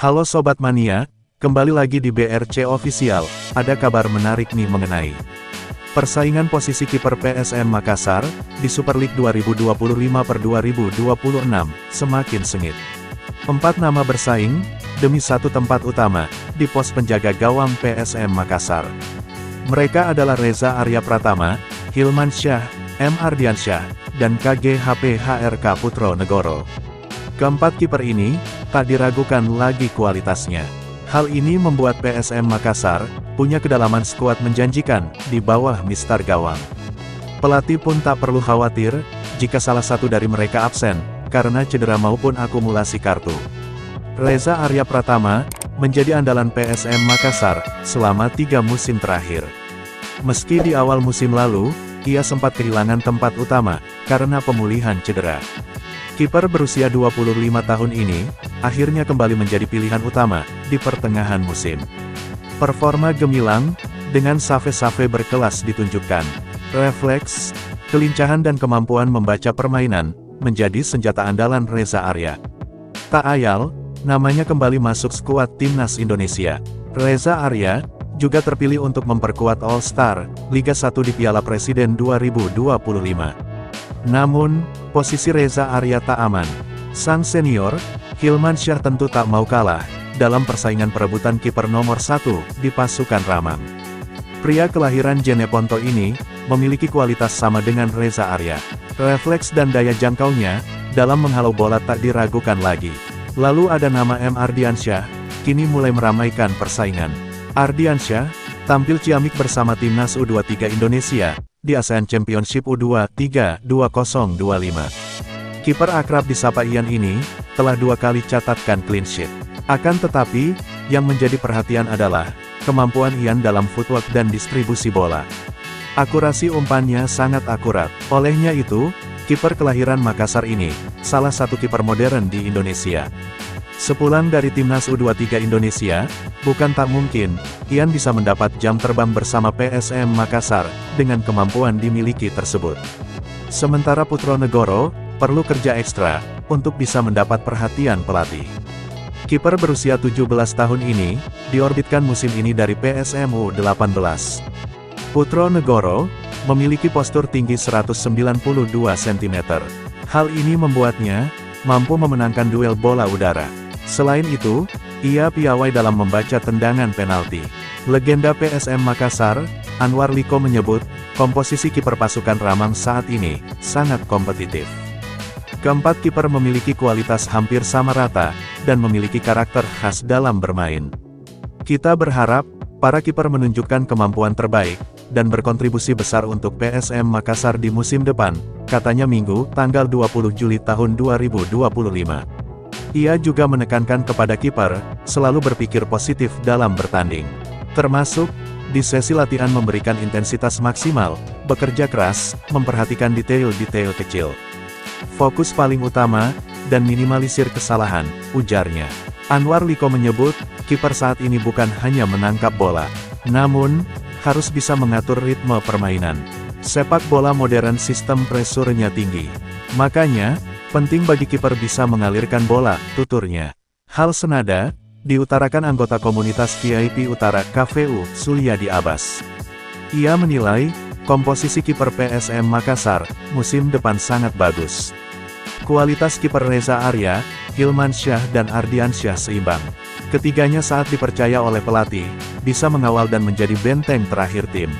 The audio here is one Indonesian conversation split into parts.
Halo Sobat Mania, kembali lagi di BRC Official. Ada kabar menarik nih mengenai persaingan posisi kiper PSM Makassar di Super League 2025/2026 semakin sengit. 4 nama bersaing demi satu tempat utama di pos penjaga gawang PSM Makassar. Mereka adalah Reza Arya Pratama, Hilman Syah, M. Ardiansyah, dan KGHP HRK Putro Negoro. Keempat kiper ini tak diragukan lagi kualitasnya. Hal ini membuat PSM Makassar punya kedalaman skuad menjanjikan di bawah mistar gawang. Pelatih pun tak perlu khawatir jika salah satu dari mereka absen karena cedera maupun akumulasi kartu. Reza Arya Pratama menjadi andalan PSM Makassar selama 3 musim terakhir. Meski di awal musim lalu, ia sempat kehilangan tempat utama karena pemulihan cedera. Kiper berusia 25 tahun ini, akhirnya kembali menjadi pilihan utama di pertengahan musim. Performa gemilang, dengan save-save berkelas ditunjukkan. Refleks, kelincahan dan kemampuan membaca permainan, menjadi senjata andalan Reza Arya. Tak ayal, namanya kembali masuk skuad Timnas Indonesia. Reza Arya juga terpilih untuk memperkuat All-Star Liga 1 di Piala Presiden 2025. Namun, posisi Reza Arya tak aman. Sang senior, Hilman Syah tentu tak mau kalah dalam persaingan perebutan kiper nomor 1 di pasukan Ramang. Pria kelahiran Jeneponto ini memiliki kualitas sama dengan Reza Arya. Refleks dan daya jangkaunya dalam menghalau bola tak diragukan lagi. Lalu ada nama M. Ardiansyah, kini mulai meramaikan persaingan. Ardiansyah tampil ciamik bersama Timnas U23 Indonesia di ASEAN Championship U23 2025. Kiper akrab disapa Ian ini telah 2 kali catatkan clean sheet. Akan tetapi, yang menjadi perhatian adalah kemampuan Ian dalam footwork dan distribusi bola. Akurasi umpannya sangat akurat. Olehnya itu, kiper kelahiran Makassar ini salah satu kiper modern di Indonesia. Sepulang dari Timnas U23 Indonesia, bukan tak mungkin, Ian bisa mendapat jam terbang bersama PSM Makassar, dengan kemampuan dimiliki tersebut. Sementara Putro Negoro, perlu kerja ekstra, untuk bisa mendapat perhatian pelatih. Kiper berusia 17 tahun ini, diorbitkan musim ini dari PSM U18. Putro Negoro, memiliki postur tinggi 192 cm. Hal ini membuatnya mampu memenangkan duel bola udara. Selain itu, ia piawai dalam membaca tendangan penalti. Legenda PSM Makassar, Anwar Liko menyebut, komposisi kiper pasukan Ramang saat ini sangat kompetitif. Keempat kiper memiliki kualitas hampir sama rata, dan memiliki karakter khas dalam bermain. Kita berharap, para kiper menunjukkan kemampuan terbaik, dan berkontribusi besar untuk PSM Makassar di musim depan, katanya Minggu, tanggal 20 Juli tahun 2025. Ia juga menekankan kepada kiper, selalu berpikir positif dalam bertanding. Termasuk, di sesi latihan memberikan intensitas maksimal, bekerja keras, memperhatikan detail-detail kecil. Fokus paling utama, dan minimalisir kesalahan, ujarnya. Anwar Liko menyebut, kiper saat ini bukan hanya menangkap bola, namun, harus bisa mengatur ritme permainan. Sepak bola modern sistem pressure-nya tinggi. Makanya, penting bagi kiper bisa mengalirkan bola, tuturnya. Hal senada, diutarakan anggota komunitas VIP Utara KVU, Sulyadi Abbas. Ia menilai, komposisi kiper PSM Makassar, musim depan sangat bagus. Kualitas kiper Reza Arya, Hilman Syah dan Ardiansyah seimbang. Ketiganya saat dipercaya oleh pelatih, bisa mengawal dan menjadi benteng terakhir tim.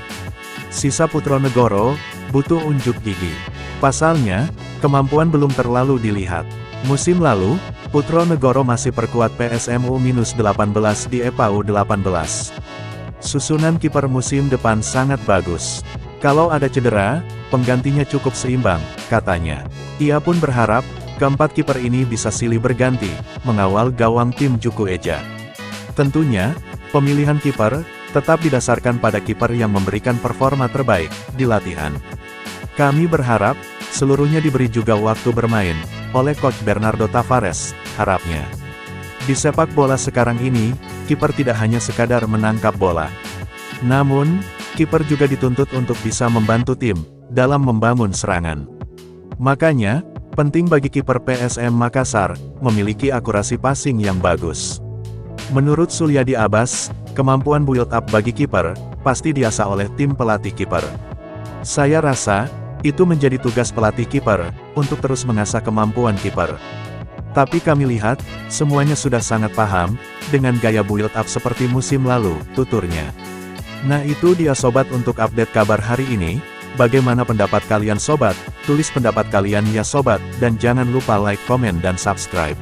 Sisa Putro Negoro, butuh unjuk gigi. Pasalnya, kemampuan belum terlalu dilihat. Musim lalu, Putro Negoro masih perkuat PSM U-18 di EPA U18. Susunan kiper musim depan sangat bagus. Kalau ada cedera, penggantinya cukup seimbang, katanya. Ia pun berharap, keempat kiper ini bisa silih berganti, mengawal gawang tim Juku Eja. Tentunya, pemilihan kiper tetap didasarkan pada kiper yang memberikan performa terbaik di latihan. Kami berharap, seluruhnya diberi juga waktu bermain, oleh Coach Bernardo Tavares, harapnya. Di sepak bola sekarang ini, kiper tidak hanya sekadar menangkap bola. Namun, kiper juga dituntut untuk bisa membantu tim, dalam membangun serangan. Makanya, penting bagi kiper PSM Makassar, memiliki akurasi passing yang bagus. Menurut Sulyadi Abbas, kemampuan build up bagi kiper, pasti diasah oleh tim pelatih kiper. Saya rasa, itu menjadi tugas pelatih kiper, untuk terus mengasah kemampuan kiper. Tapi kami lihat, semuanya sudah sangat paham, dengan gaya build up seperti musim lalu, tuturnya. Nah itu dia sobat untuk update kabar hari ini. Bagaimana pendapat kalian sobat? Tulis pendapat kalian ya sobat, dan jangan lupa like, komen dan subscribe.